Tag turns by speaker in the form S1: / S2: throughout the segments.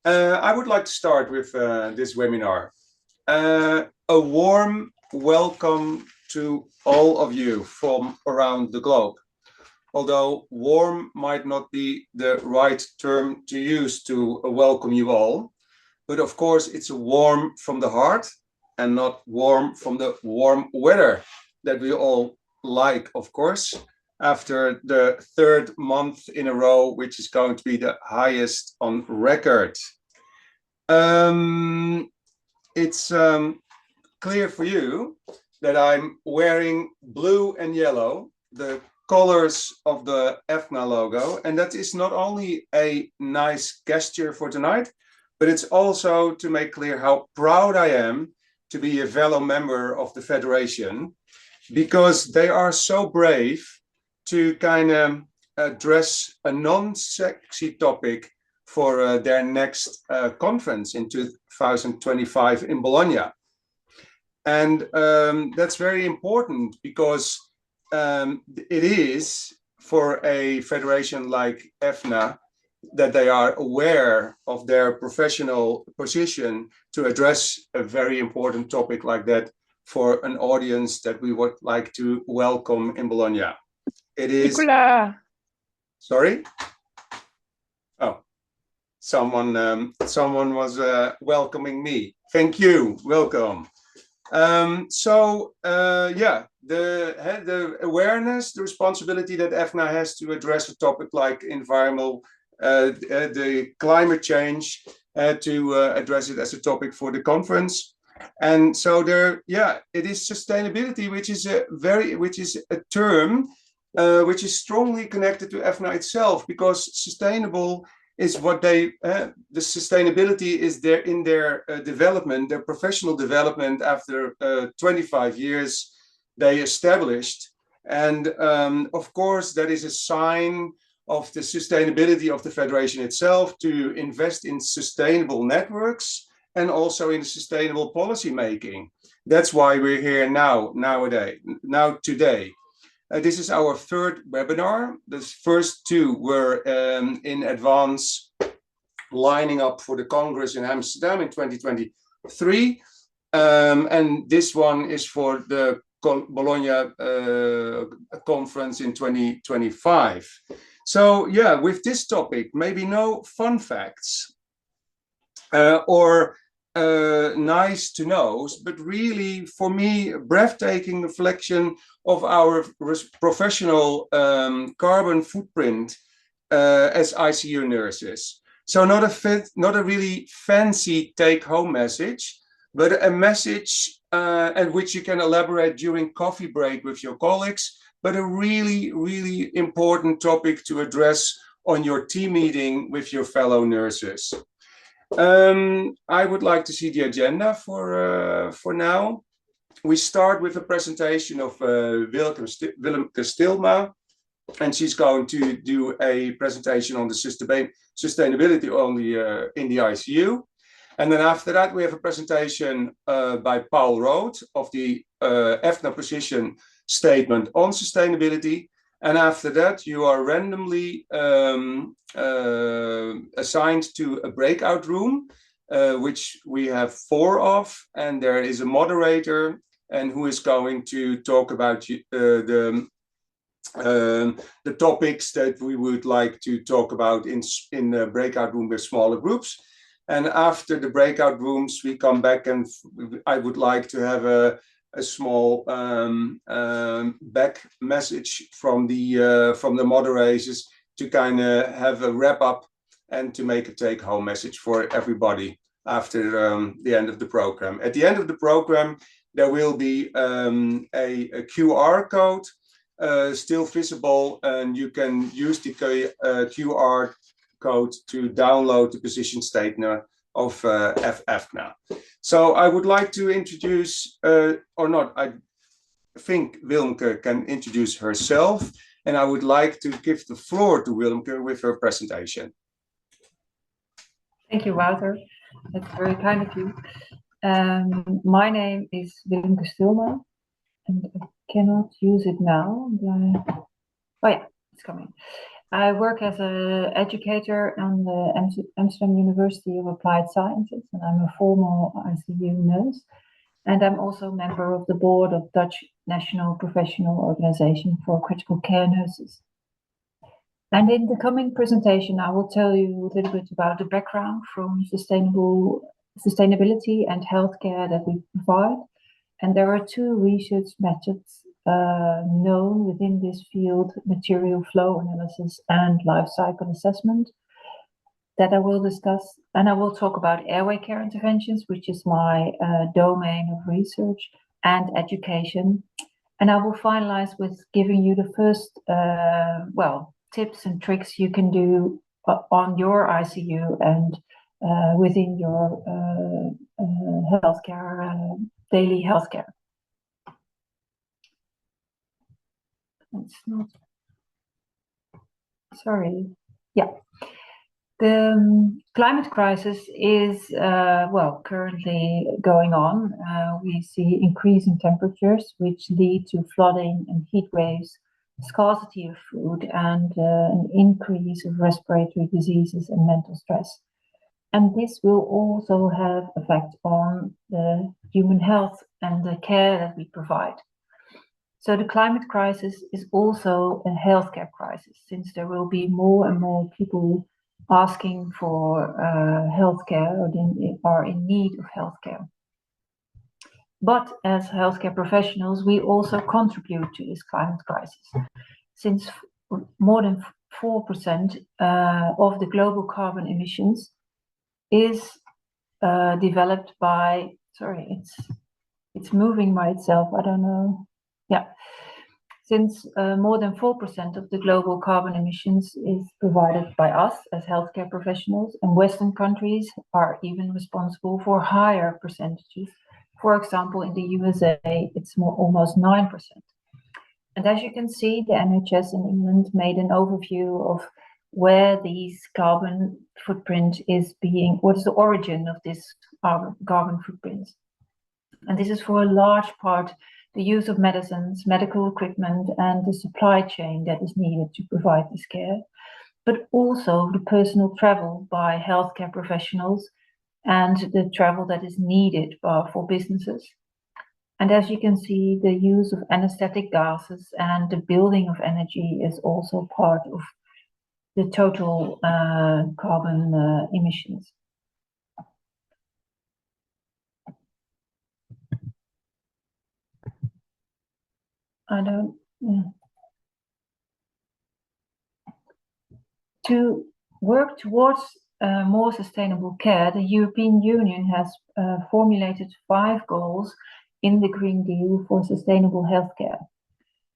S1: I would like to start with this webinar. A warm welcome to all of you from around the globe. Although warm might not be the right term to use to welcome you all, but of course it's a warm from the heart and not warm from the warm weather that we all like, of course, after the third month in a row, which is going to be the highest on record. It's clear for you that I'm wearing blue and yellow, the colors of the EfCCNa logo, and that is not only a nice gesture for tonight, but it's also to make clear how proud I am to be a fellow member of the Federation, because they are so brave to kind of address a non-sexy topic for their next conference in 2025 in Bologna. And that's very important because it is for a federation like EfCCNa that they are aware of their professional position to address a very important topic like that for an audience that we would like to welcome in Bologna. It is...
S2: Nicola.
S1: Sorry? Oh, someone was welcoming me. Thank you. Welcome. Yeah, the awareness, the responsibility that EfCCNa has to address a topic like environmental, the climate change, to address it as a topic for the conference. And so there, yeah, it is sustainability, which is a term which is strongly connected to EfCCNa itself, because sustainable is what they, the sustainability is there in their development, their professional development after 25 years they established. And of course, that is a sign of the sustainability of the Federation itself to invest in sustainable networks and also in sustainable policy making. That's why we're here today. This is our third webinar. The first two were in advance, lining up for the Congress in Amsterdam in 2023. And this one is for the Bologna conference in 2025. So yeah, with this topic, maybe no fun facts or nice to know, but really for me, a breathtaking reflection of our professional carbon footprint as ICU nurses. So not a really fancy take-home message, but a message at which you can elaborate during coffee break with your colleagues, but a really, really important topic to address on your team meeting with your fellow nurses. I would like to see the agenda for now. We start with a presentation of Willemke Stilma, and she's going to do a presentation on the sustainability in the ICU. And then after that, we have a presentation by Paul Roth of the EfCCNa position statement on sustainability. And after that, you are randomly assigned to a breakout room, which we have 4 of, and there is a moderator and who is going to talk about the topics that we would like to talk about in the breakout room with smaller groups. And after the breakout rooms, we come back, and I would like to have a small back message from the moderators to kind of have a wrap up and to make a take-home message for everybody after the end of the program. At the end of the program, there will be a QR code still visible, and you can use the QR code to download the position statement of EfCCNa. So I would like to introduce, or not, I think Willemke can introduce herself, and I would like to give the floor to Willemke with her presentation.
S2: Thank you, Wouter. That's very kind of you. My name is Willemke Stilma, and I cannot use it now. Oh yeah, it's coming. I work as an educator on the Amsterdam University of Applied Sciences, and I'm a former ICU nurse. And I'm also a member of the board of Dutch National Professional Organization for Critical Care Nurses. And in the coming presentation, I will tell you a little bit about the background from sustainability and healthcare that we provide. And there are two research methods known within this field: material flow analysis and life cycle assessment, that I will discuss. And I will talk about airway care interventions, which is my domain of research, and education. And I will finalize with giving you the first, tips and tricks you can do on your ICU and within your healthcare, daily healthcare. It's not, sorry. Yeah. The climate crisis is, currently going on. We see increasing temperatures, which lead to flooding and heat waves, scarcity of food, and an increase of respiratory diseases and mental stress. And this will also have effect on the human health and the care that we provide. So the climate crisis is also a healthcare crisis, since there will be more and more people asking for healthcare or are in need of healthcare. But as healthcare professionals, we also contribute to this climate crisis, since more than 4% of the global carbon emissions is developed by, it's moving by itself, I don't know. Yeah, since more than 4% of the global carbon emissions is provided by us as healthcare professionals, and Western countries are even responsible for higher percentages. For example, in the USA, it's almost 9%. And as you can see, the NHS in England made an overview of where these carbon footprint is what is the origin of this carbon footprint. And this is for a large part the use of medicines, medical equipment, and the supply chain that is needed to provide this care, but also the personal travel by healthcare professionals and the travel that is needed for businesses. And as you can see, the use of anesthetic gases and the building of energy is also part of the total carbon emissions. To work towards more sustainable care, the European Union has formulated 5 goals in the Green Deal for sustainable healthcare.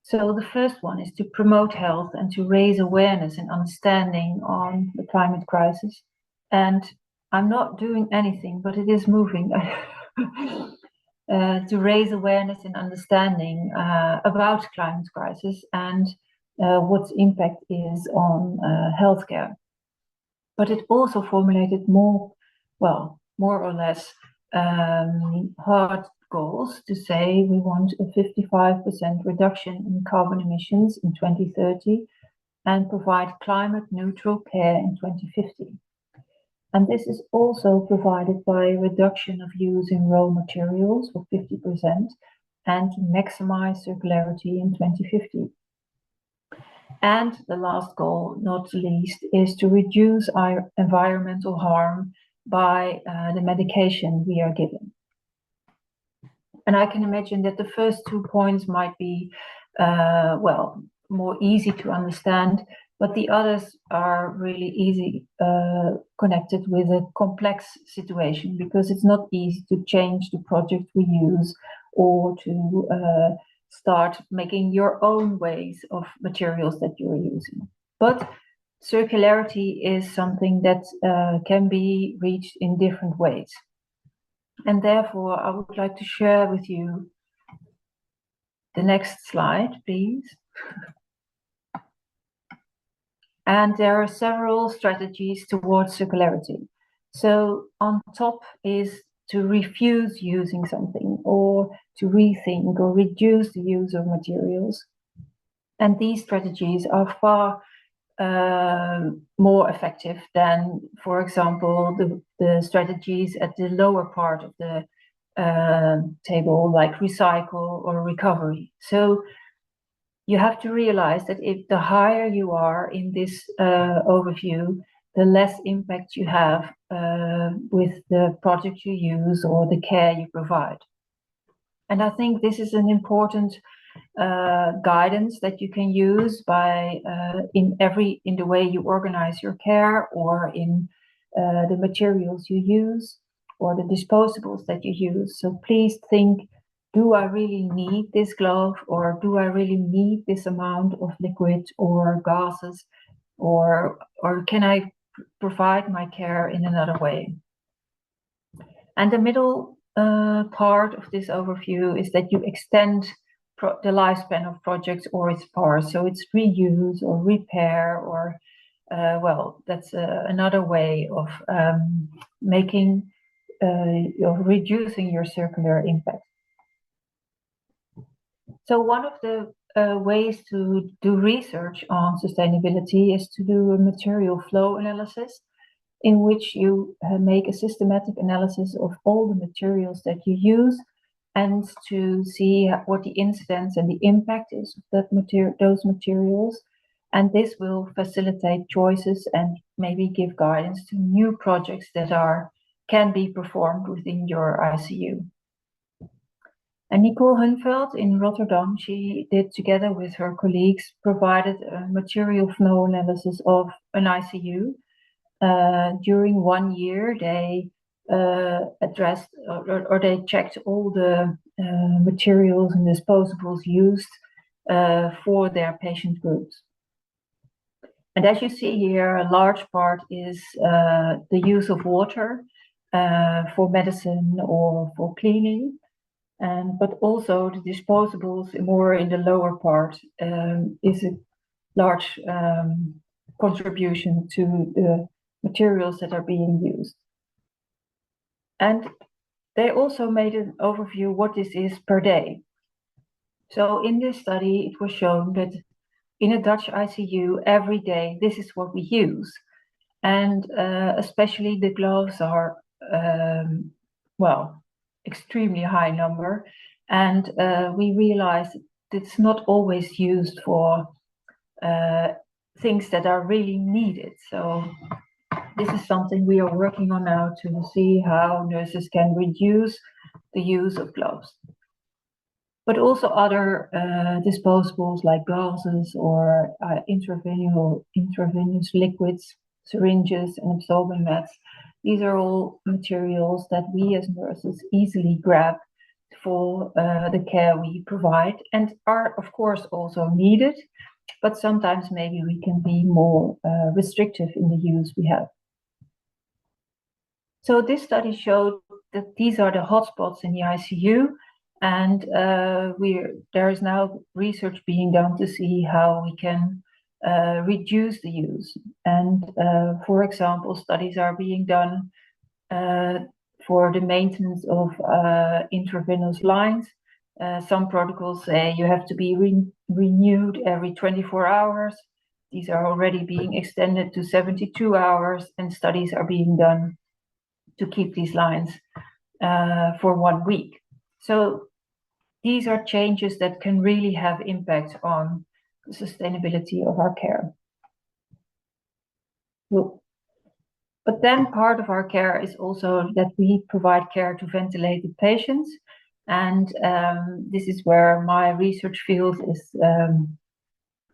S2: So the first one is to promote health and to raise awareness and understanding on the climate crisis. And I'm not doing anything, but it is moving. To raise awareness and understanding about climate crisis and what impact is on healthcare. But it also formulated more or less hard goals to say we want a 55% reduction in carbon emissions in 2030 and provide climate neutral care in 2050. And this is also provided by a reduction of use in raw materials for 50% and to maximize circularity in 2050. And the last goal, not least, is to reduce our environmental harm by the medication we are given. And I can imagine that the first 2 points might be, more easy to understand, but the others are really easy connected with a complex situation, because it's not easy to change the project we use or to start making your own ways of materials that you're using. But circularity is something that can be reached in different ways. And therefore, I would like to share with you the next slide, please. And there are several strategies towards circularity. So on top is to refuse using something, or to rethink or reduce the use of materials. And these strategies are far more effective than, for example, the strategies at the lower part of the table, like recycle or recovery. So you have to realize that if the higher you are in this overview, the less impact you have with the product you use or the care you provide. And I think this is an important guidance that you can use by in the way you organize your care, or in the materials you use, or the disposables that you use. So please think, do I really need this glove, or do I really need this amount of liquid or gases, or can I provide my care in another way? And the middle part of this overview is that you extend the lifespan of projects or its parts. So it's reuse or repair, or well, that's another way of reducing your circular impact. So one of the ways to do research on sustainability is to do a material flow analysis, in which you make a systematic analysis of all the materials that you use, and to see what the incidence and the impact is of those materials. And this will facilitate choices and maybe give guidance to new projects that can be performed within your ICU. And Nicole Hunveld in Rotterdam, she did, together with her colleagues, provided a material flow analysis of an ICU. During 1 year, they addressed or they checked all the materials and disposables used for their patient groups. And as you see here, a large part is the use of water for medicine or for cleaning, but also the disposables more in the lower part is a large contribution to the materials that are being used. And they also made an overview what this is per day. So in this study, it was shown that in a Dutch ICU, every day, this is what we use. And especially the gloves are, well, extremely high number. And we realized that it's not always used for things that are really needed. So this is something we are working on now, to see how nurses can reduce the use of gloves. But also other disposables like gauzes or intravenous liquids, syringes and absorbing mats. These are all materials that we as nurses easily grab for the care we provide, and are of course also needed, but sometimes maybe we can be more restrictive in the use we have. So this study showed that these are the hotspots in the ICU, and there is now research being done to see how we can reduce the use. And for example, studies are being done for the maintenance of intravenous lines. Some protocols say you have to be renewed every 24 hours. These are already being extended to 72 hours, and studies are being done to keep these lines for 1 week. So these are changes that can really have impact on the sustainability of our care. But then part of our care is also that we provide care to ventilated patients. And this is where my research field is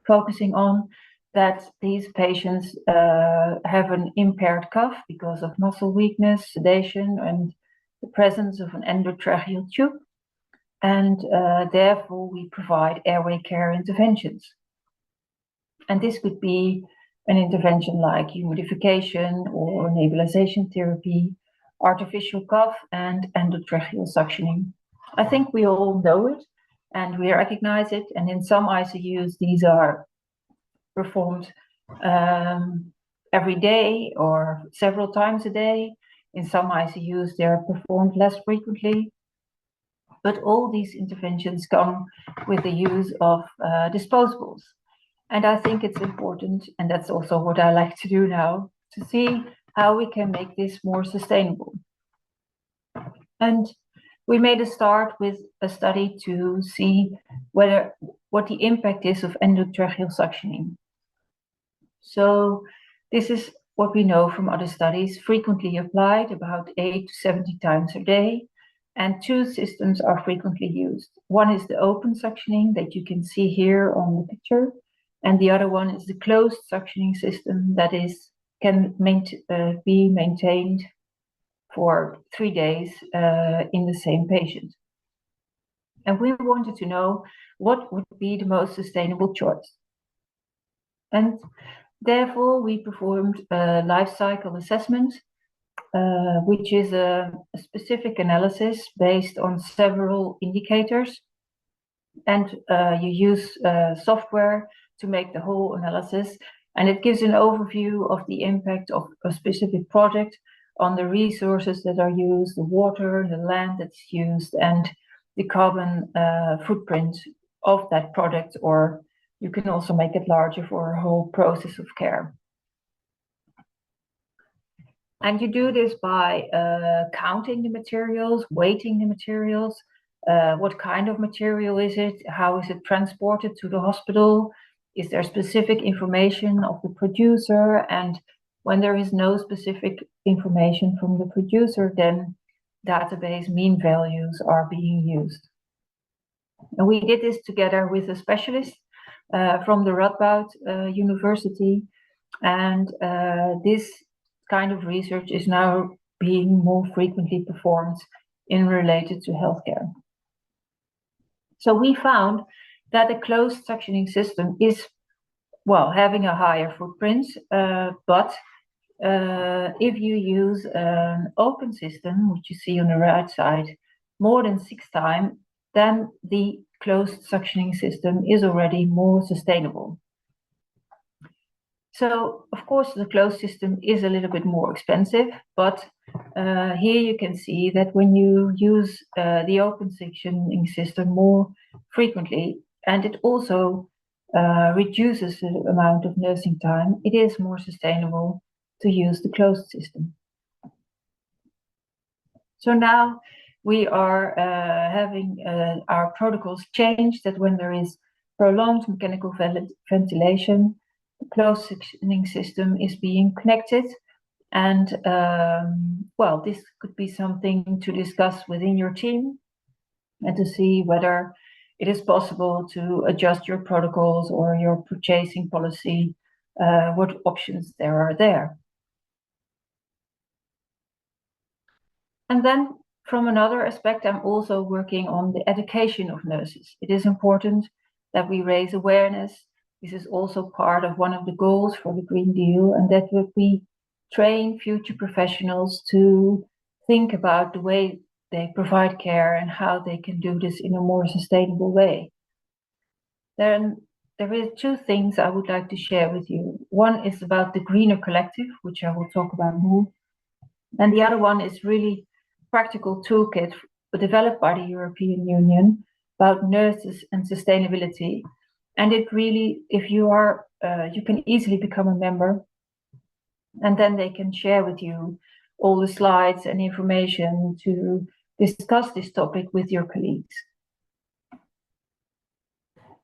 S2: focusing on, that these patients have an impaired cough because of muscle weakness, sedation, and the presence of an endotracheal tube. And therefore we provide airway care interventions. And this could be an intervention like humidification or nebulization therapy, artificial cough, and endotracheal suctioning. I think we all know it and we recognize it. And in some ICUs, these are performed every day or several times a day. In some ICUs, they are performed less frequently. But all these interventions come with the use of disposables. And I think it's important, and that's also what I like to do now, to see how we can make this more sustainable. And we made a start with a study to see what the impact is of endotracheal suctioning. So this is what we know from other studies, frequently applied about 8 to 70 times a day. And two systems are frequently used. One is the open suctioning that you can see here on the picture. And the other one is the closed suctioning system that can be maintained for 3 days in the same patient. And we wanted to know what would be the most sustainable choice. And therefore, we performed a life cycle assessment, which is a specific analysis based on several indicators. And you use software to make the whole analysis. And it gives an overview of the impact of a specific project on the resources that are used, the water, the land that's used, and the carbon footprint of that product, or you can also make it larger for a whole process of care. And you do this by counting the materials, weighting the materials, what kind of material is it, how is it transported to the hospital, is there specific information of the producer, and when there is no specific information from the producer, then database mean values are being used. And we did this together with a specialist from the Radboud University, and this kind of research is now being more frequently performed in related to healthcare. So we found that a closed suctioning system is, well, having a higher footprint, but if you use an open system, which you see on the right side, more than 6 times, then the closed suctioning system is already more sustainable. So, of course, the closed system is a little bit more expensive, but here you can see that when you use the open suctioning system more frequently, and it also reduces the amount of nursing time, it is more sustainable to use the closed system. So now we are having our protocols changed, that when there is prolonged mechanical ventilation, the closed suctioning system is being connected. And well, this could be something to discuss within your team and to see whether it is possible to adjust your protocols or your purchasing policy, what options there are there. And then from another aspect, I'm also working on the education of nurses. It is important that we raise awareness. This is also part of one of the goals for the Green Deal, and that we train future professionals to think about the way they provide care and how they can do this in a more sustainable way. Then there are 2 things I would like to share with you. One is about the Greener Collective, which I will talk about more. And the other one is really practical toolkit developed by the European Union about nurses and sustainability. And it really, if you are, you can easily become a member, and then they can share with you all the slides and information to discuss this topic with your colleagues.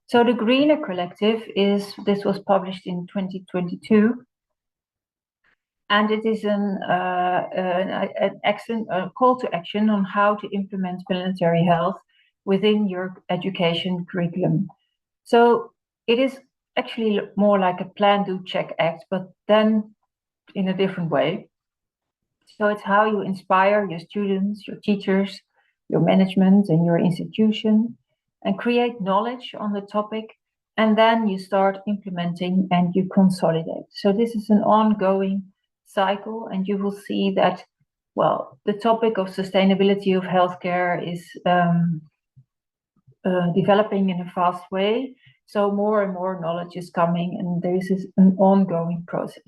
S2: So the Greener Collective this was published in 2022. And it is an call to action on how to implement planetary health within your education curriculum. So it is actually more like a plan, do, check, act, but then in a different way. So it's how you inspire your students, your teachers, your management, and your institution, and create knowledge on the topic. And then you start implementing and you consolidate. So this is an ongoing cycle, and you will see that, well, the topic of sustainability of healthcare is developing in a fast way. So more and more knowledge is coming, and this is an ongoing process.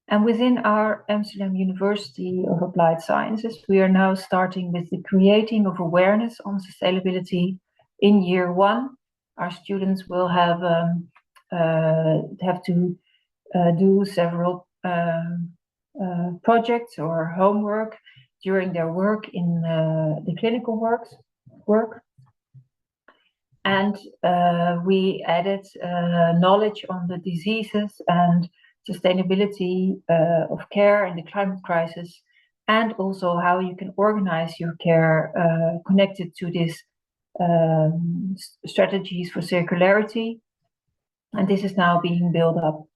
S2: And within our Amsterdam University of Applied Sciences, we are now starting with the creating of awareness on sustainability in year 1 our students will have to do several projects or homework during their work in the clinical work. And we added knowledge on the diseases and sustainability of care in the climate crisis, and also how you can organize your care connected to these strategies for circularity. And this is now being built up.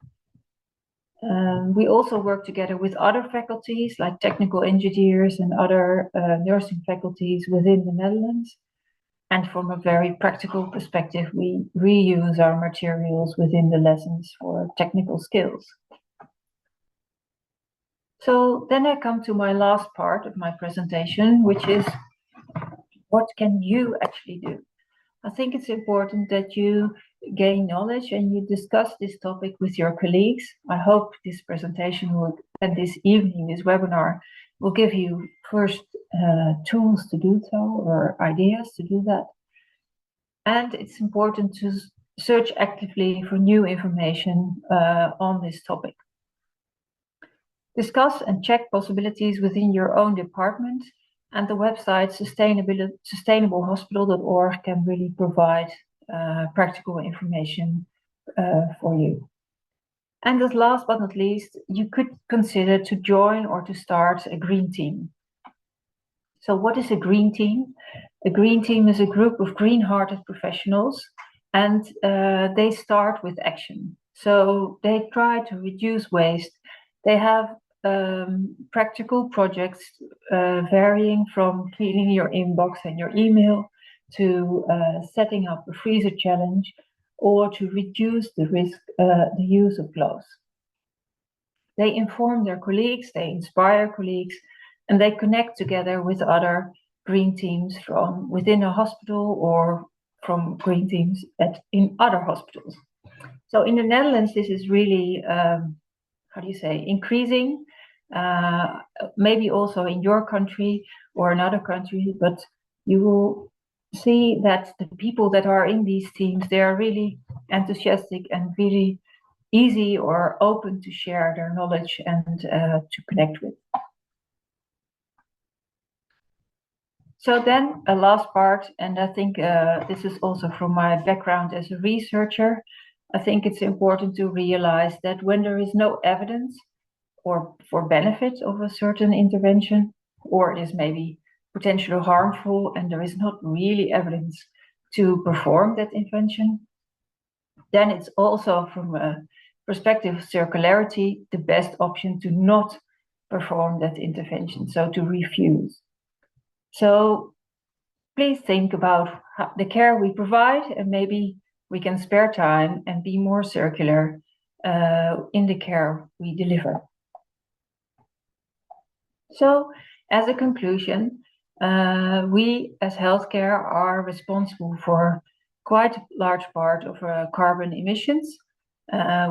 S2: We also work together with other faculties like technical engineers and other nursing faculties within the Netherlands. And from a very practical perspective, we reuse our materials within the lessons for technical skills. So then I come to my last part of my presentation, which is what can you actually do? I think it's important that you gain knowledge and you discuss this topic with your colleagues. I hope this presentation will, and this evening, this webinar, will give you first tools to do so or ideas to do that. And it's important to search actively for new information on this topic. Discuss and check possibilities within your own department, and the website sustainablehospital.org can really provide practical information for you. And as last but not least, you could consider to join or to start a green team. So what is a green team? A green team is a group of green-hearted professionals, and they start with action. So they try to reduce waste. They have practical projects varying from cleaning your inbox and your email to setting up a freezer challenge, or to reduce the use of gloves. They inform their colleagues, they inspire colleagues, and they connect together with other green teams from within a hospital or from green teams in other hospitals. So in the Netherlands, this is really, increasing. Maybe also in your country or another country, but you will see that the people that are in these teams, they are really enthusiastic and really easy or open to share their knowledge and to connect with. So then a last part, and I think this is also from my background as a researcher, I think it's important to realize that when there is no evidence or for benefit of a certain intervention, or it is maybe potentially harmful and there is not really evidence to perform that intervention, then it's also from a perspective of circularity, the best option to not perform that intervention, so to refuse. So please think about the care we provide, and maybe we can spare time and be more circular in the care we deliver. So as a conclusion, we as healthcare are responsible for quite a large part of carbon emissions.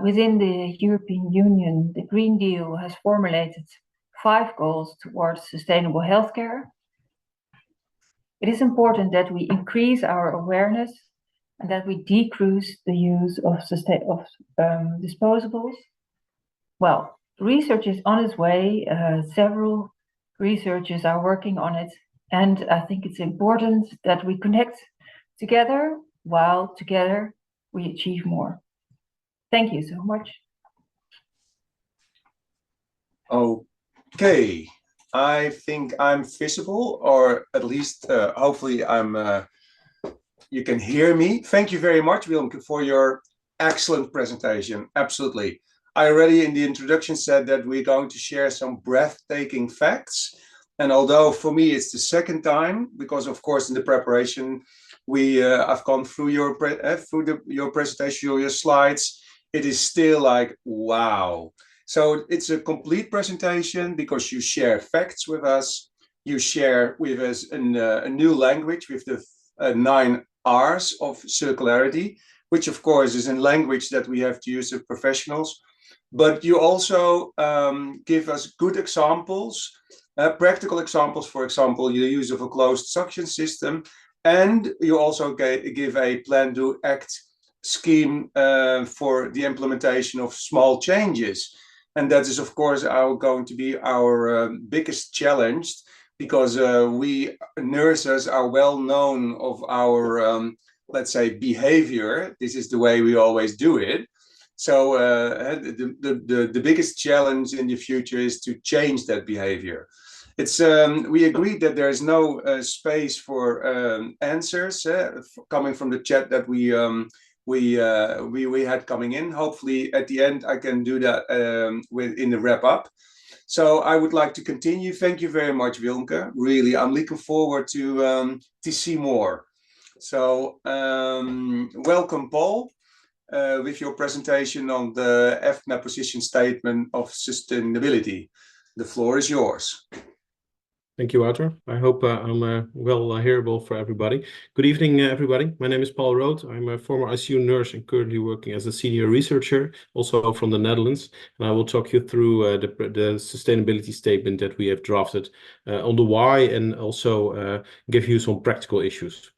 S2: Within the European Union, the Green Deal has formulated 5 goals towards sustainable healthcare. It is important that we increase our awareness and that we decrease the use of disposables. Well, research is on its way. Several researchers are working on it, and I think it's important that we connect together, while together we achieve more. Thank you so much.
S1: Okay, I think I'm visible, or at least hopefully you can hear me. Thank you very much, Wilmke, for your excellent presentation. Absolutely. I already in the introduction said that we're going to share some breathtaking facts. And although for me it's the second time, because of course in the preparation I've gone through your presentation, your slides, it is still like, wow. So it's a complete presentation because you share facts with us. You share with us a new language with the 9 R's of circularity, which of course is in language that we have to use as professionals. But you also give us good examples, practical examples, for example, the use of a closed suction system, And you also give a plan to act scheme for the implementation of small changes. And that is, of course, going to be our biggest challenge, because we nurses are well known of our, let's say, behavior. This is the way we always do it. So the biggest challenge in the future is to change that behavior. We agreed that there is no space for answers coming from the chat that we had coming in. Hopefully, at the end, I can do that in the wrap up. So I would like to continue. Thank you very much, Wilmke. Really, I'm looking forward to see more. So welcome, Paul, with your presentation on the EfCCNa position statement of sustainability. The floor is yours.
S3: Thank you, Wouter. I hope I'm well hearable for everybody. Good evening, everybody. My name is Paul Rood. I'm a former ICU nurse and currently working as a senior researcher, also from the Netherlands. And I will talk you through the sustainability statement that we have drafted on the why, and also give you some practical issues.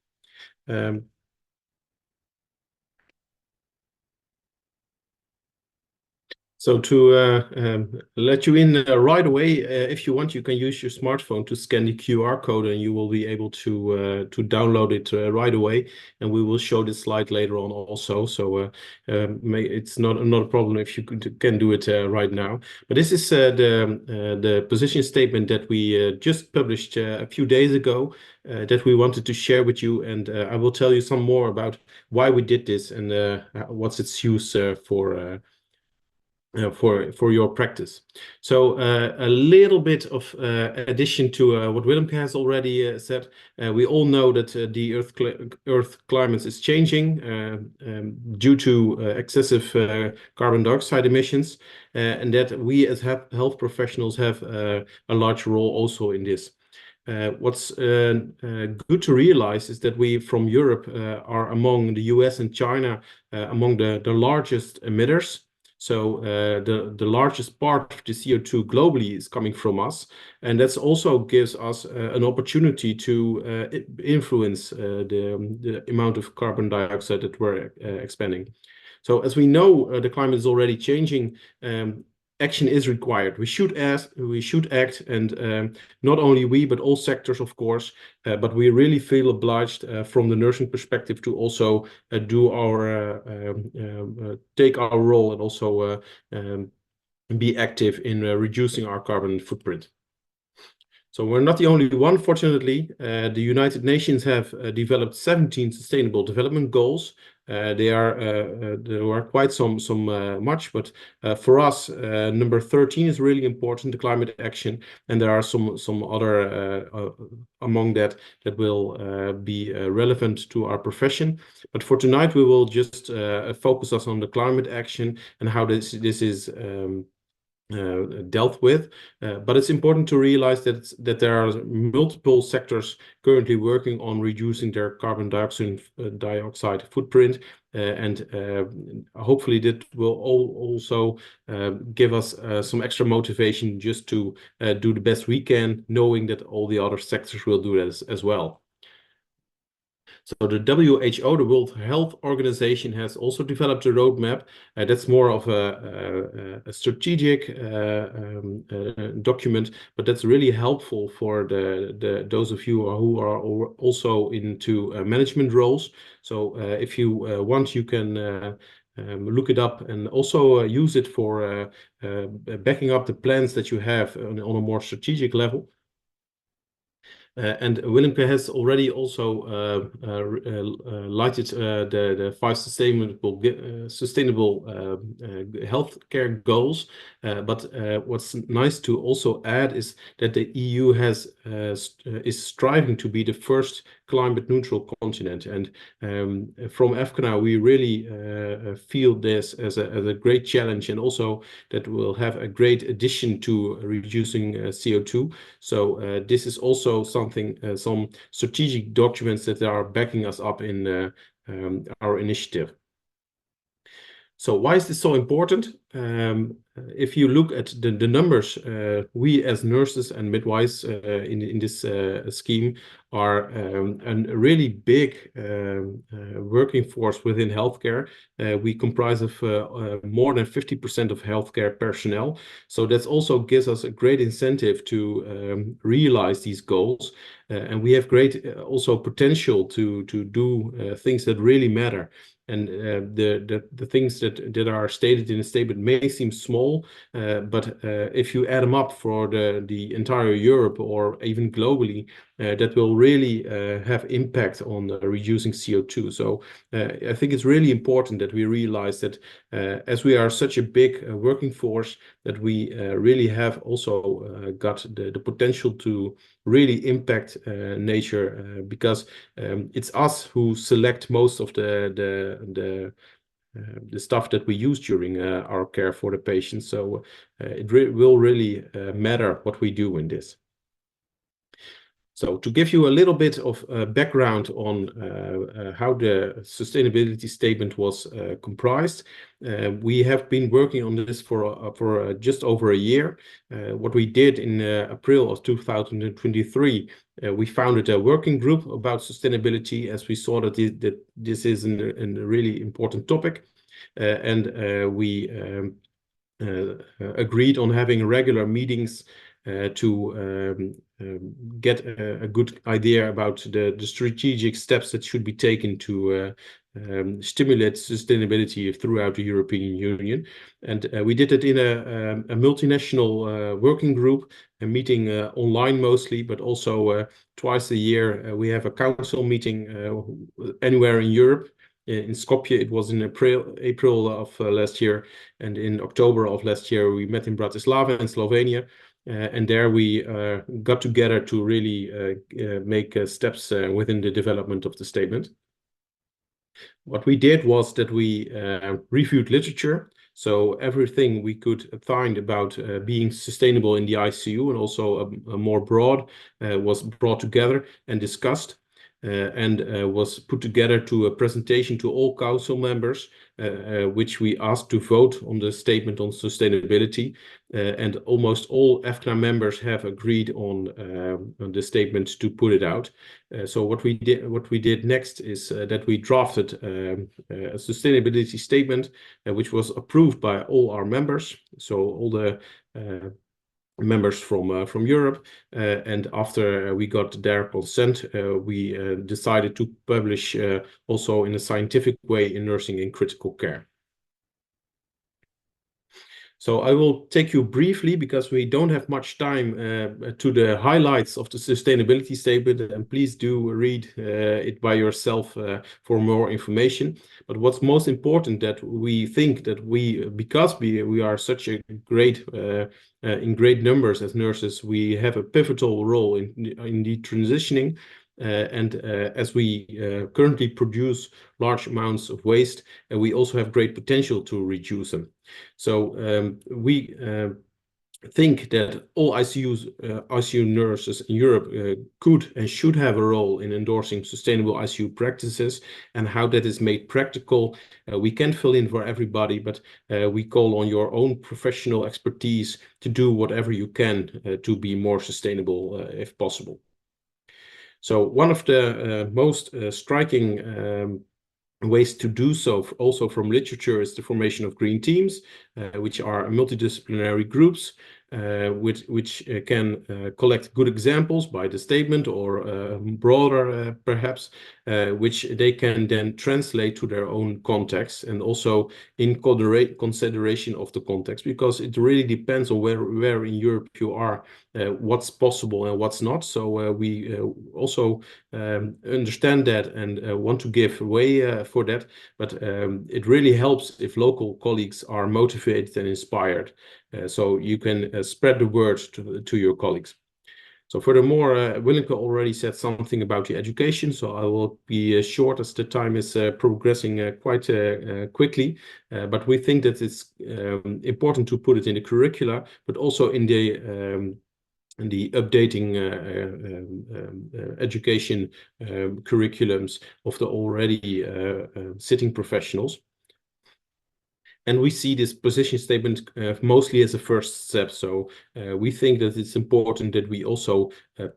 S3: So to let you in right away, if you want, you can use your smartphone to scan the QR code, and you will be able to download it right away. And we will show this slide later on also. So it's not a problem if you can do it right now. But this is the position statement that we just published a few days ago that we wanted to share with you. And I will tell you some more about why we did this and what's its use for your practice. So a little bit of addition to what Wilmke has already said. We all know that the Earth climate is changing due to excessive carbon dioxide emissions, and that we as health professionals have a large role also in this. What's good to realize is that we from Europe are among the US and China among the largest emitters. So the largest part of the CO2 globally is coming from us, and that also gives us an opportunity to influence the amount of carbon dioxide that we're expending. So as we know, the climate is already changing. Action is required. We should act, and not only we, but all sectors, of course. But we really feel obliged from the nursing perspective to also do our take our role and also be active in reducing our carbon footprint. So we're not the only one, fortunately. The United Nations have developed 17 Sustainable Development Goals. There are quite some much, but for us, number 13 is really important, the climate action, and there are some other among that will be relevant to our profession. But for tonight, we will just focus us on the climate action and how this is dealt with, but it's important to realize that there are multiple sectors currently working on reducing their carbon dioxide footprint, and hopefully that will also give us some extra motivation just to do the best we can, knowing that all the other sectors will do that as well. So the WHO, the World Health Organization, has also developed a roadmap. That's more of a strategic document, but that's really helpful for those of you who are also into management roles. So if you want, you can look it up and also use it for backing up the plans that you have on a more strategic level. And Wilmke has already also lighted the 5 sustainable healthcare goals. But what's nice to also add is that the EU is striving to be the first climate neutral continent. And from EfCCNa, we really feel this as a great challenge, and also that will have a great addition to reducing CO2. So this is also something, some strategic documents that are backing us up in our initiative. So why is this so important? If you look at the numbers, we as nurses and midwives in this scheme are a really big working force within healthcare. We comprise of more than 50% of healthcare personnel. So that also gives us a great incentive to realize these goals. And we have great also potential to do things that really matter. And the things that are stated in the statement may seem small, but if you add them up for the entire Europe or even globally, that will really have impact on reducing CO2. So I think it's really important that we realize that as we are such a big working force, that we really have also got the potential to really impact nature, because it's us who select most of the stuff that we use during our care for the patient. So it will really matter what we do in this. So to give you a little bit of background on how the sustainability statement was comprised, we have been working on this for just over a year. What we did in April of 2023, we founded a working group about sustainability, as we saw that this is a really important topic. And we agreed on having regular meetings to get a good idea about the strategic steps that should be taken to stimulate sustainability throughout the European Union. And we did it in a multinational working group, a meeting online mostly, but also twice a year we have a council meeting anywhere in Europe. In Skopje, it was in April of last year, and in October of last year we met in Bratislava in Slovenia. And there we got together to really make steps within the development of the statement. What we did was that we reviewed literature. So everything we could find about being sustainable in the ICU and also a more broad was brought together and discussed. And was put together to a presentation to all council members, which we asked to vote on the statement on sustainability. And almost all EfCCNa members have agreed on the statement to put it out. So what we did next is that we drafted a sustainability statement, which was approved by all our members. So all the members from Europe, and after we got their consent, we decided to publish also in a scientific way in Nursing in Critical Care. So I will take you briefly, because we don't have much time, to the highlights of the sustainability statement, and please do read it by yourself for more information. But what's most important, that we think that because we are such a great in great numbers as nurses, we have a pivotal role in the transitioning. And as we currently produce large amounts of waste, we also have great potential to reduce them. So we think that all ICU nurses in Europe could and should have a role in endorsing sustainable ICU practices. And how that is made practical, we can't fill in for everybody, but we call on your own professional expertise to do whatever you can to be more sustainable if possible. So one of the most striking ways to do so, also from literature, is the formation of green teams, which are multidisciplinary groups, which can collect good examples by the statement or broader, perhaps, which they can then translate to their own context, and also in consideration of the context, because it really depends on where in Europe you are, what's possible and what's not. So we also understand that and want to give way for that, but it really helps if local colleagues are motivated and inspired, so you can spread the word to your colleagues. So furthermore, Willeke already said something about the education, so I will be short as the time is progressing quite quickly. But we think that it's important to put it in the curricula, but also in the updating education curriculums of the already sitting professionals. And we see this position statement mostly as a first step. So we think that it's important that we also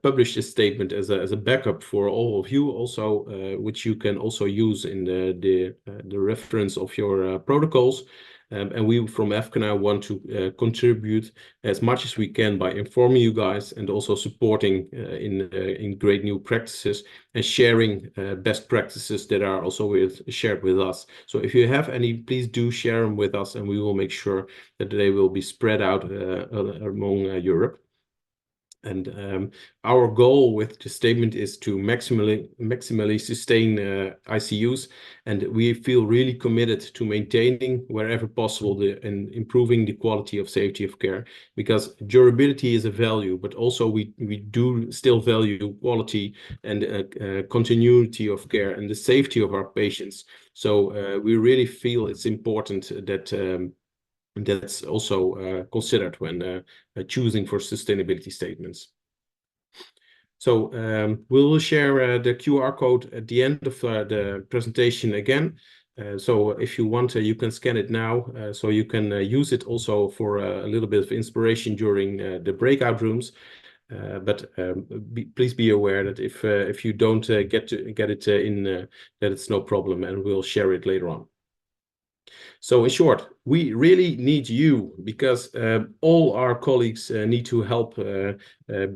S3: publish this statement as a backup for all of you, also which you can also use in the reference of your protocols. And we from EfCCNa want to contribute as much as we can by informing you guys and also supporting in great new practices and sharing best practices that are also shared with us. So if you have any, please do share them with us, and we will make sure that they will be spread out among Europe. And our goal with the statement is to maximally sustain ICUs, and we feel really committed to maintaining wherever possible and improving the quality of safety of care, because durability is a value, but also we do still value quality and continuity of care and the safety of our patients. So we really feel it's important that that's also considered when choosing for sustainability statements. So we will share the QR code at the end of the presentation again. So if you want, you can scan it now, so you can use it also for a little bit of inspiration during the breakout rooms. But please be aware that if you don't get it in, that it's no problem, and we'll share it later on. So in short, we really need you, because all our colleagues need to help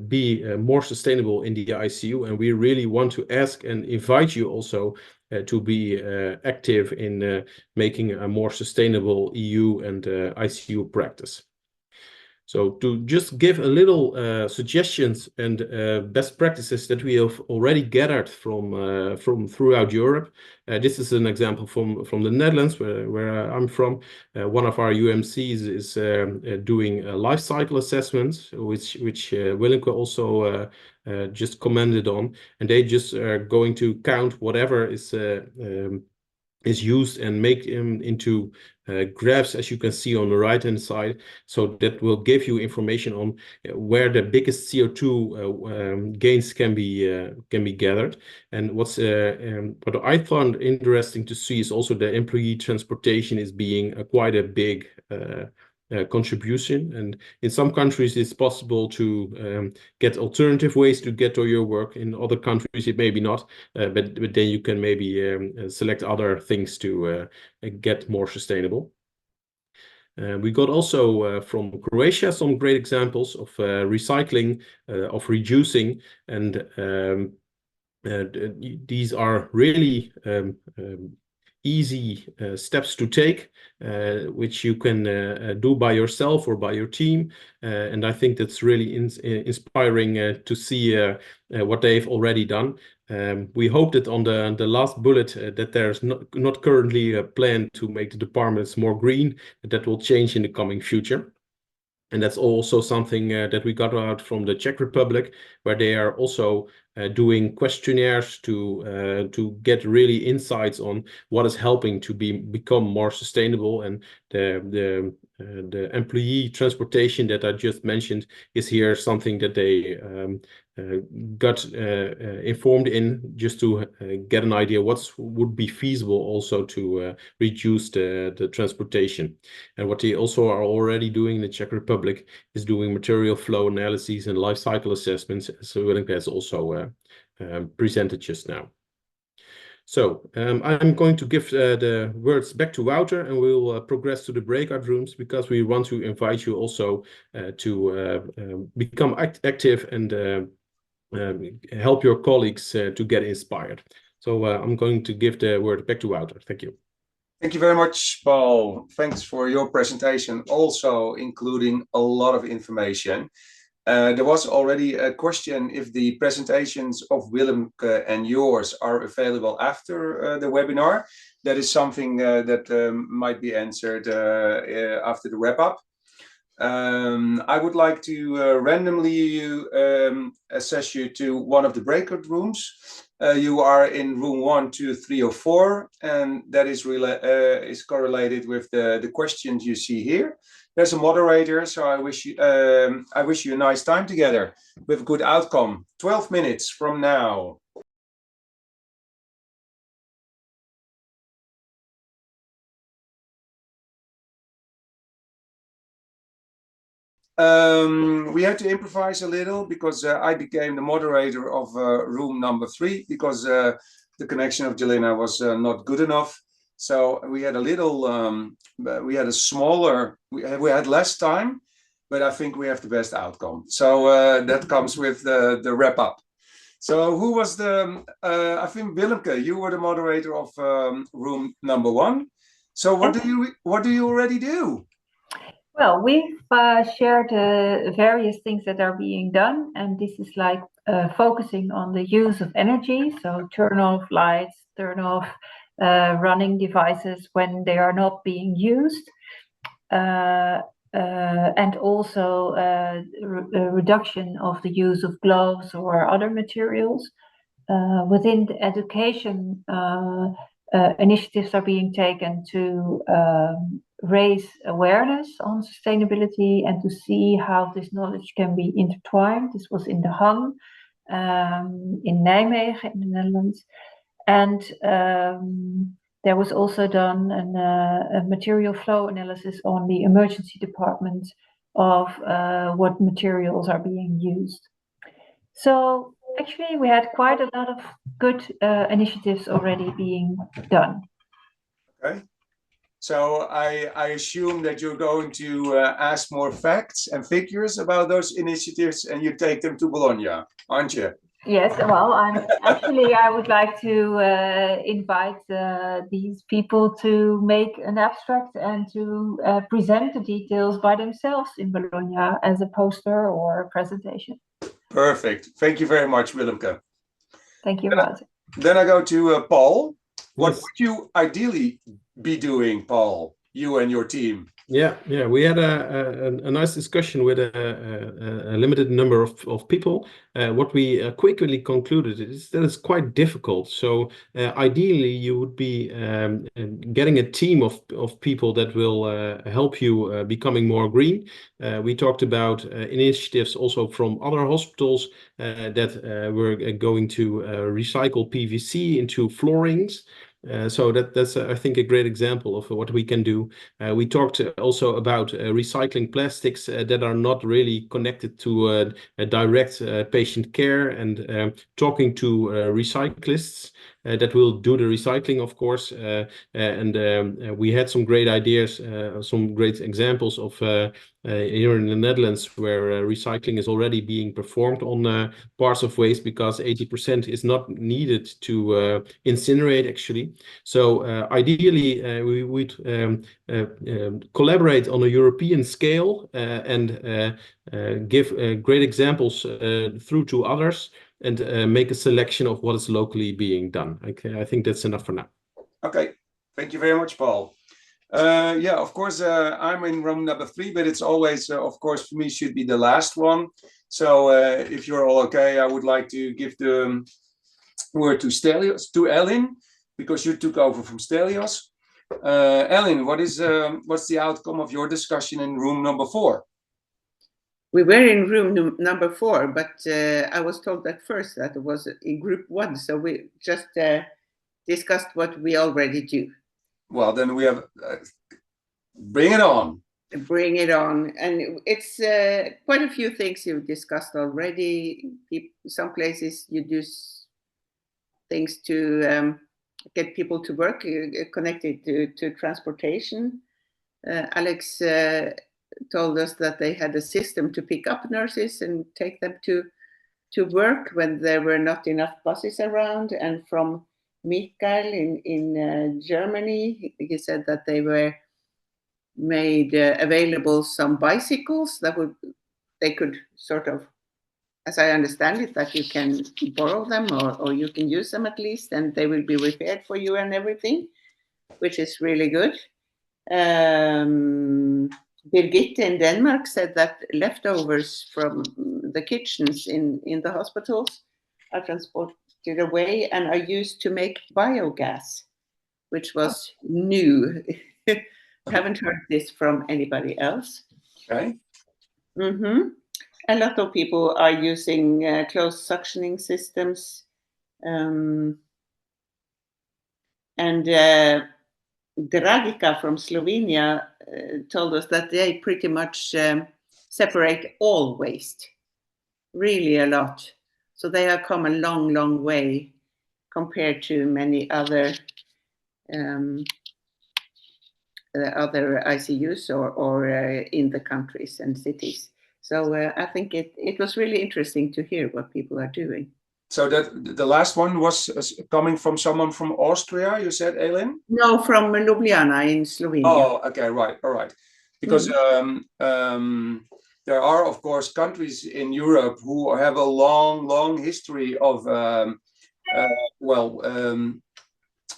S3: be more sustainable in the ICU, and we really want to ask and invite you also to be active in making a more sustainable EU and ICU practice. So to just give a little suggestions and best practices that we have already gathered from throughout Europe. This is an example from the Netherlands, where I'm from. One of our UMCs is doing life cycle assessments, which Willemke also just commented on, and they just are going to count whatever is used and make them into graphs, as you can see on the right hand side. So that will give you information on where the biggest CO2 gains can be gathered. And what I found interesting to see is also the employee transportation is being quite a big contribution. And in some countries it's possible to get alternative ways to get to your work. In other countries it may be not, but then you can maybe select other things to get more sustainable. We got also from Croatia some great examples of recycling, of reducing, and these are really easy steps to take, which you can do by yourself or by your team, and I think that's really inspiring to see what they've already done. We hope that on the last bullet that there's not currently a plan to make the departments more green, that will change in the coming future. And that's also something that we got out from the Czech Republic, where they are also doing questionnaires to get really insights on what is helping to become more sustainable. And the employee transportation that I just mentioned is here something that they got informed in, just to get an idea what would be feasible also to reduce the transportation. And what they also are already doing in the Czech Republic is doing material flow analyses and life cycle assessments, as Willemke has also presented just now. So I'm going to give the words back to Wouter, and we'll progress to the breakout rooms, because we want to invite you also to become active and help your colleagues to get inspired. So I'm going to give the word back to Wouter. Thank you.
S1: Thank you very much, Paul. Thanks for your presentation, also including a lot of information. There was already a question if the presentations of Willemke and yours are available after the webinar. That is something that might be answered after the wrap-up. I would like to randomly assess you to one of the breakout rooms. You are in room 1, 2, 3, or 4, and that is correlated with the questions you see here. There's a moderator, so I wish you a nice time together with a good outcome. 12 minutes from now. We had to improvise a little because I became the moderator of room number 3 because the connection of Jelena was not good enough. So we had a little, we had a smaller, we had less time, but I think we have the best outcome. So that comes with the wrap up. So who was the, I think Willemke, you were the moderator of room number 1. So what do you already do?
S2: Well, we've shared various things that are being done, and this is like focusing on the use of energy. So turn off lights, turn off running devices when they are not being used, and also reduction of the use of gloves or other materials. Within the education, initiatives are being taken to raise awareness on sustainability and to see how this knowledge can be intertwined. This was in the HAN in Nijmegen in the Netherlands. And there was also done a material flow analysis on the emergency department of what materials are being used. So actually, we had quite a lot of good initiatives already being done.
S1: Okay. So I assume that you're going to ask more facts and figures about those initiatives and you take them to Bologna, aren't you?
S2: Yes, well, I would like to invite these people to make an abstract and to present the details by themselves in Bologna as a poster or a presentation.
S1: Perfect. Thank you very much, Willemke.
S2: Thank you, Wouter.
S1: Then I go to Paul. What
S3: Yes.
S1: would you ideally be doing, Paul, you and your team?
S3: Yeah, we had a nice discussion with a limited number of people. What we quickly concluded is that it's quite difficult. So ideally, you would be getting a team of people that will help you becoming more green. We talked about initiatives also from other hospitals that were going to recycle PVC into floorings. So that's I think a great example of what we can do. We talked also about recycling plastics that are not really connected to direct patient care and talking to recyclists that will do the recycling, of course. We had some great ideas, some great examples of here in the Netherlands where recycling is already being performed on parts of waste because 80% is not needed to incinerate actually. So ideally we would collaborate on a European scale and give great examples through to others and make a selection of what is locally being done. I think that's enough for now.
S1: Okay, thank you very much, Paul. Yeah, of course, I'm in room number 3, but it's always, of course, for me, should be the last one. So if you're all okay, I would like to give the word to Stelios, to Ellen, because you took over from Stelios. Ellen, what's the outcome of your discussion in room number 4?
S4: We were in room number 4, but I was told at first that it was in group 1, so we just discussed what we already do. Well,
S1: then we have, bring it on.
S4: Bring it on. And it's quite a few things you've discussed already. Some places you do things to get people to work connected to transportation. Alex told us that they had a system to pick up nurses and take them to work when there were not enough buses around. And from Mikael in Germany, he said that they were made available some bicycles that they could sort of, as I understand it, that you can borrow them or you can use them at least, and they will be repaired for you and everything, which is really good. Birgitte in Denmark said that leftovers from the kitchens in the hospitals are transported away and are used to make biogas, which was new. Haven't heard this from anybody else.
S1: Okay.
S4: Mm-hmm. A lot of people are using closed suctioning systems. And Dragica from Slovenia told us that they pretty much separate all waste, really a lot. So they have come a long, long way compared to many other other ICUs or in the countries and cities. So I think it was really interesting to hear what people are doing.
S1: So that the last one was coming from someone from Austria, you said, Elin?
S4: No, from Ljubljana in Slovenia.
S1: Oh, okay, right, all right. Because there are, of course, countries in Europe who have a long, long history of,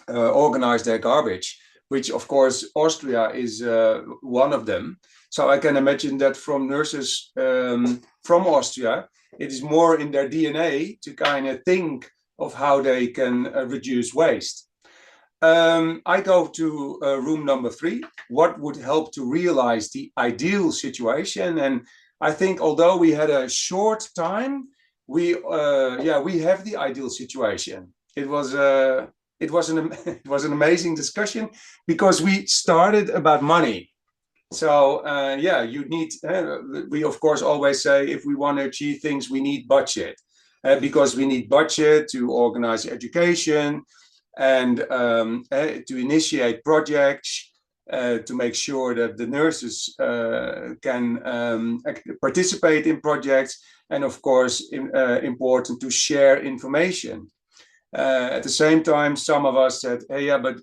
S1: organize their garbage, which, of course, Austria is one of them. So I can imagine that from nurses from Austria, it is more in their DNA to kind of think of how they can reduce waste. I go to room number 3. What would help to realize the ideal situation? And I think although we had a short time, we have the ideal situation. It was an amazing discussion because we started about money. So you need. We of course always say if we want to achieve things, we need budget, because we need budget to organize education and to initiate projects, to make sure that the nurses can participate in projects, and of course important to share information. At the same time, some of us said, hey, yeah, but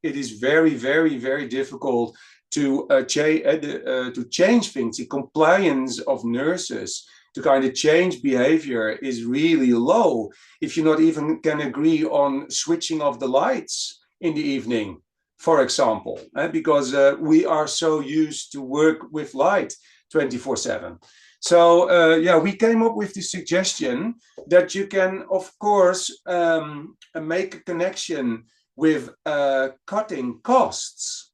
S1: it is very, very, very difficult to change things. The compliance of nurses to kind of change behavior is really low if you not even can agree on switching off the lights in the evening, for example, because we are so used to work with light 24/7. So we came up with the suggestion that you can, of course, make a connection with cutting costs.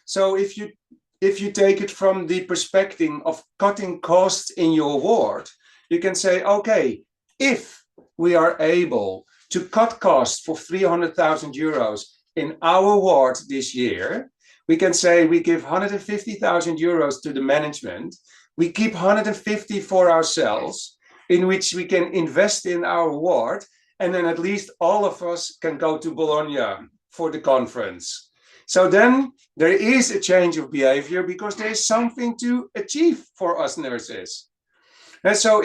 S1: So if you take it from the perspective of cutting costs in your ward, you can say, okay, if we are able to cut costs for 300,000 euros in our ward this year, we can say we give 150,000 euros to the management. We keep 150 for ourselves, in which we can invest in our ward, and then at least all of us can go to Bologna for the conference. So then there is a change of behavior because there is something to achieve for us nurses. And so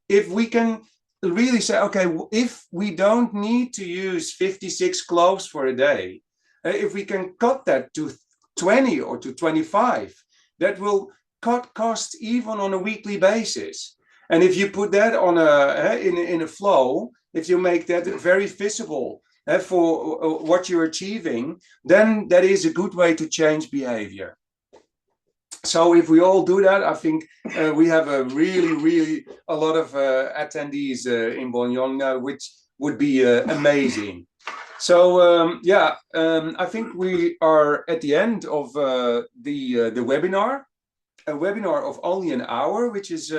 S1: if we can really say, okay, if we don't need to use 56 cloves for a day, if we can cut that to 20 or to 25, that will cut costs even on a weekly basis. And if you put that on in a flow, if you make that very visible for what you're achieving, then that is a good way to change behavior. So if we all do that, I think we have a really a lot of attendees in Bologna, which would be amazing. So I think we are at the end of the webinar. A webinar of only an hour, which is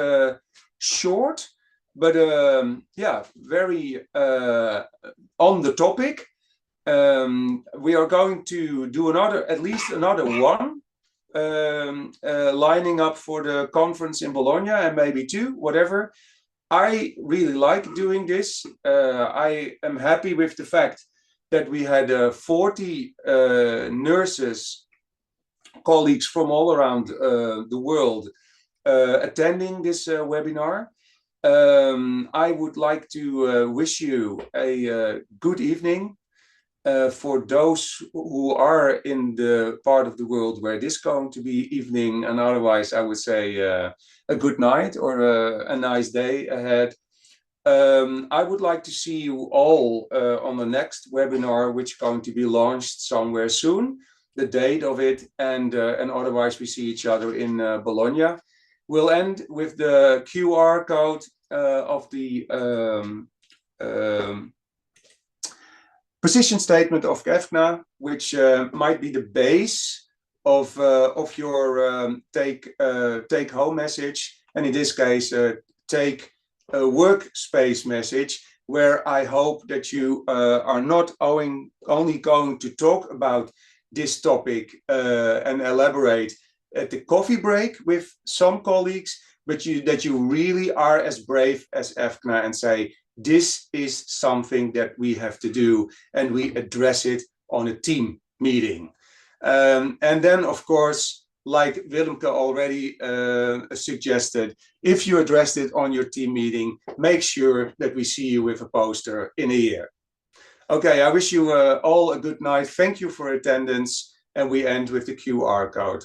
S1: short, but very on the topic. We are going to do at least another one, lining up for the conference in Bologna, and maybe 2, whatever. I really like doing this. I am happy with the fact that we had 40 nurses, colleagues from all around the world attending this webinar. I would like to wish you a good evening. For those who are in the part of the world where this is going to be evening, and otherwise I would say a good night or a nice day ahead. I would like to see you all on the next webinar, which is going to be launched somewhere soon, the date of it, and otherwise we see each other in Bologna. We'll end with the QR code of the position statement of EfCCNa, which might be the base of your take home message, and in this case take a workspace message, where I hope that you are not only going to talk about this topic and elaborate, at the coffee break with some colleagues, but that you really are as brave as EfCCNa and say, this is something that we have to do, and we address it on a team meeting. And then, of course, like Willemke already suggested, if you addressed it on your team meeting, make sure that we see you with a poster in a year. Okay, I wish you all a good night. Thank you for attendance, and we end with the QR code.